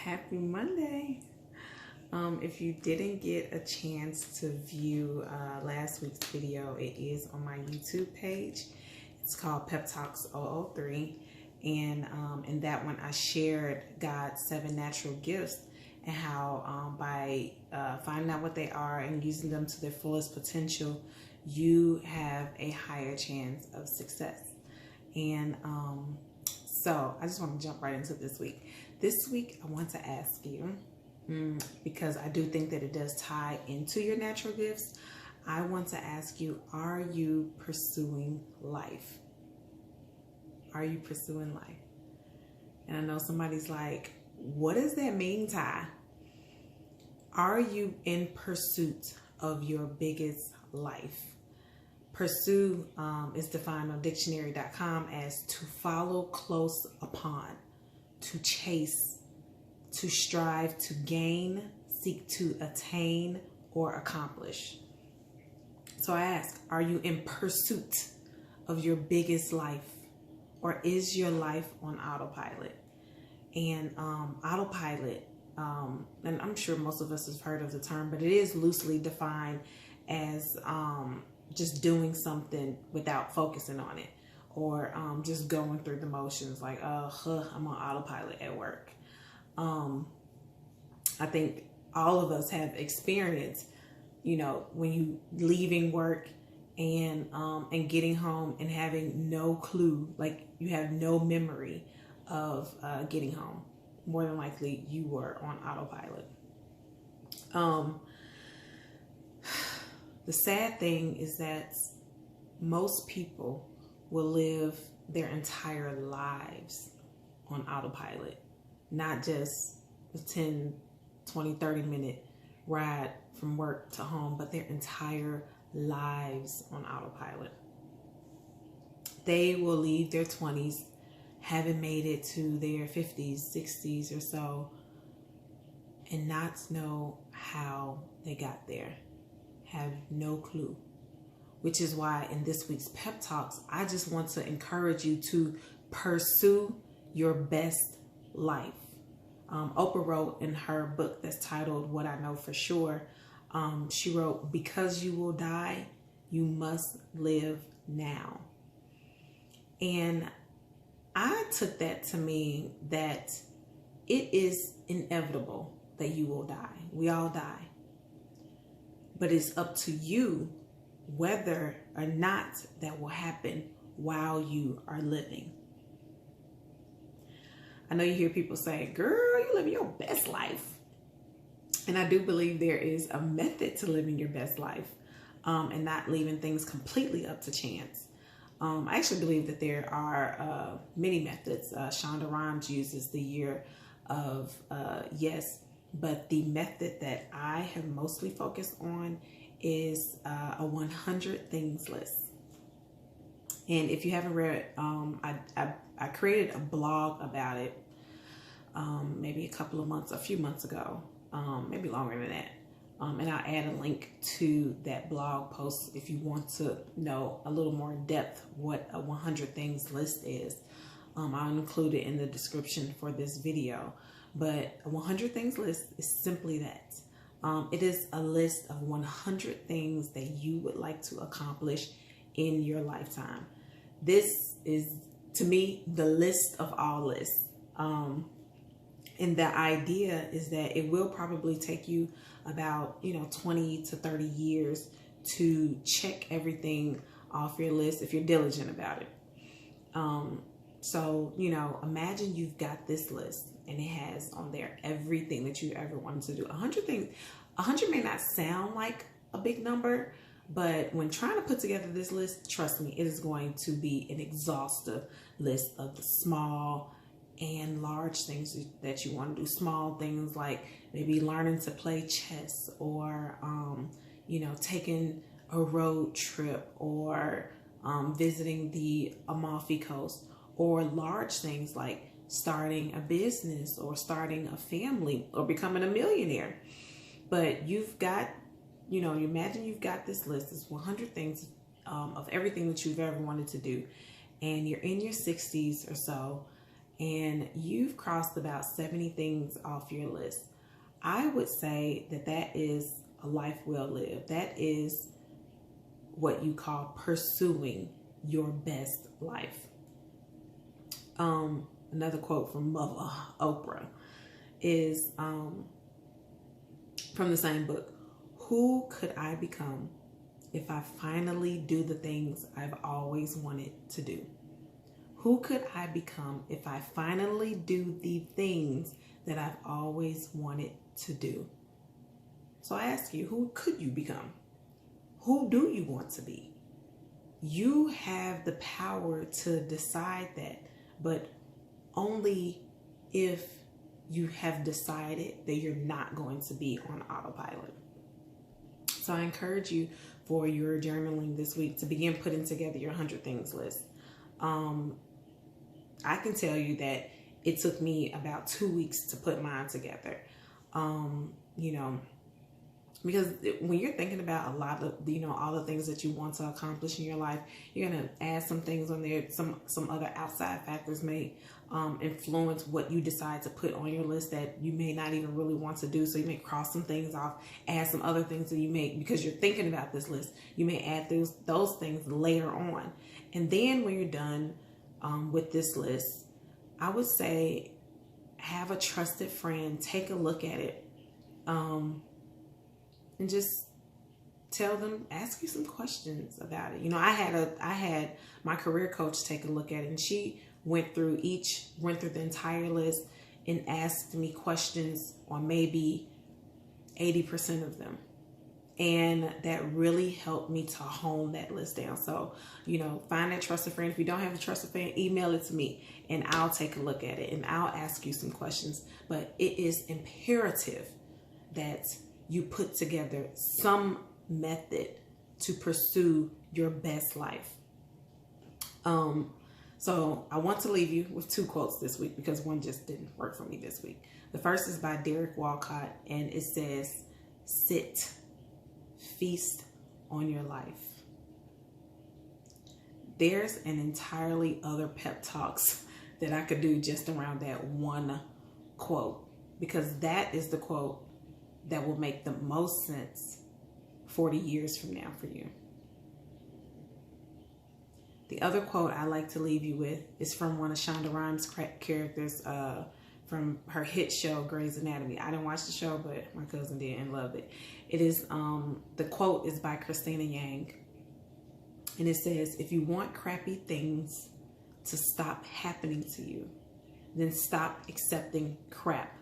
Happy Monday. If you didn't get a chance to view last week's video, it is on my YouTube page. It's called PepTalks 003. And in that one, I shared God's 7 natural gifts and how by finding out what they are and using them to their fullest potential, you have a higher chance of success. And so I just want to jump right into this week. This week, I want to ask you, because I do think that it does tie into your natural gifts. I want to ask you, are you pursuing life? Are you pursuing life? And I know somebody's like, what does that mean, Tai? Are you in pursuit of your biggest life? Pursue is defined on dictionary.com as to follow close upon, to chase, to strive to gain, seek to attain, or accomplish. So I ask, are you in pursuit of your biggest life? Or is your life on autopilot? And autopilot, and I'm sure most of us have heard of the term, but it is loosely defined as just doing something without focusing on it, or just going through the motions like, I'm on autopilot at work. I think all of us have experienced, when you leaving work and getting home and having no clue, like you have no memory of getting home. More than likely you were on autopilot. The sad thing is that most people will live their entire lives on autopilot, not just a 10, 20, 30-minute ride from work to home, but their entire lives on autopilot. They will leave their 20s, haven't made it to their 50s, 60s or so, and not know how they got there. Have no clue. Which is why in this week's Pep Talks, I just want to encourage you to pursue your best life. Oprah wrote in her book that's titled What I Know For Sure, she wrote, because you will die, you must live now. And I took that to mean that it is inevitable that you will die. We all die. But it's up to you whether or not that will happen while you are living. I know you hear people say, girl, you living your best life. And I do believe there is a method to living your best life and not leaving things completely up to chance. I actually believe that there are many methods. Shonda Rhimes uses the year of yes, but the method that I have mostly focused on is a 100 things list. And if you haven't read, I created a blog about it maybe a few months ago, maybe longer than that. And I'll add a link to that blog post if you want to know a little more in depth what a 100 things list is. I'll include it in the description for this video. But a 100 things list is simply that. It is a list of 100 things that you would like to accomplish in your lifetime. This is, to me, the list of all lists. And the idea is that it will probably take you about, 20 to 30 years to check everything off your list if you're diligent about it. So, imagine you've got this list and it has on there everything that you ever wanted to do. 100 things. 100 may not sound like a big number, but when trying to put together this list, trust me, it is going to be an exhaustive list of the small and large things that you want to do. Small things like maybe learning to play chess, or taking a road trip, or visiting the Amalfi Coast, or large things like starting a business or starting a family or becoming a millionaire. But you've got, you imagine you've got this list, it's 100 things of everything that you've ever wanted to do, and you're in your 60s or so, and you've crossed about 70 things off your list. I would say that that is a life well lived. That is what you call pursuing your best life. Another quote from Mother Oprah is from the same book. Who could I become if I finally do the things I've always wanted to do? Who could I become if I finally do the things that I've always wanted to do? So I ask you, who could you become? Who do you want to be? You have the power to decide that, but only if you have decided that you're not going to be on autopilot. So I encourage you for your journaling this week to begin putting together your 100 things list. I can tell you that it took me about 2 weeks to put mine together. Because when you're thinking about a lot of, all the things that you want to accomplish in your life, you're going to add some things on there. Some other outside factors may influence what you decide to put on your list that you may not even really want to do. So you may cross some things off, add some other things that you may, because you're thinking about this list, you may add those things later on. And then when you're done with this list, I would say have a trusted friend take a look at it. And just tell them, ask you some questions about it. I had my career coach take a look at it, and she went through the entire list and asked me questions on maybe 80% of them. And that really helped me to hone that list down. So, find that trusted friend. If you don't have a trusted friend, email it to me and I'll take a look at it and I'll ask you some questions. But it is imperative that you put together some method to pursue your best life. So I want to leave you with 2 quotes this week because one just didn't work for me this week. The first is by Derek Walcott, and it says, "Sit, feast on your life." There's an entirely other pep talks that I could do just around that one quote, because that is the quote that will make the most sense 40 years from now for you. The other quote I like to leave you with is from one of Shonda Rhimes' characters from her hit show, Grey's Anatomy. I didn't watch the show, but my cousin did and loved it. It is, the quote is by Christina Yang. And it says, "If you want crappy things to stop happening to you, then stop accepting crap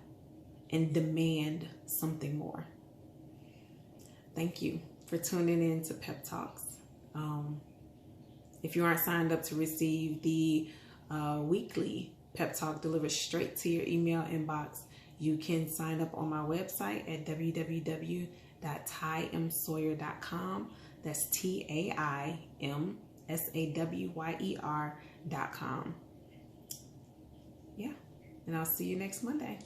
and demand something more." Thank you for tuning in to Pep Talks. If you aren't signed up to receive the weekly Pep Talk delivered straight to your email inbox, you can sign up on my website at www.taimsawyer.com. That's TAIMSAWYER.com. Yeah, and I'll see you next Monday.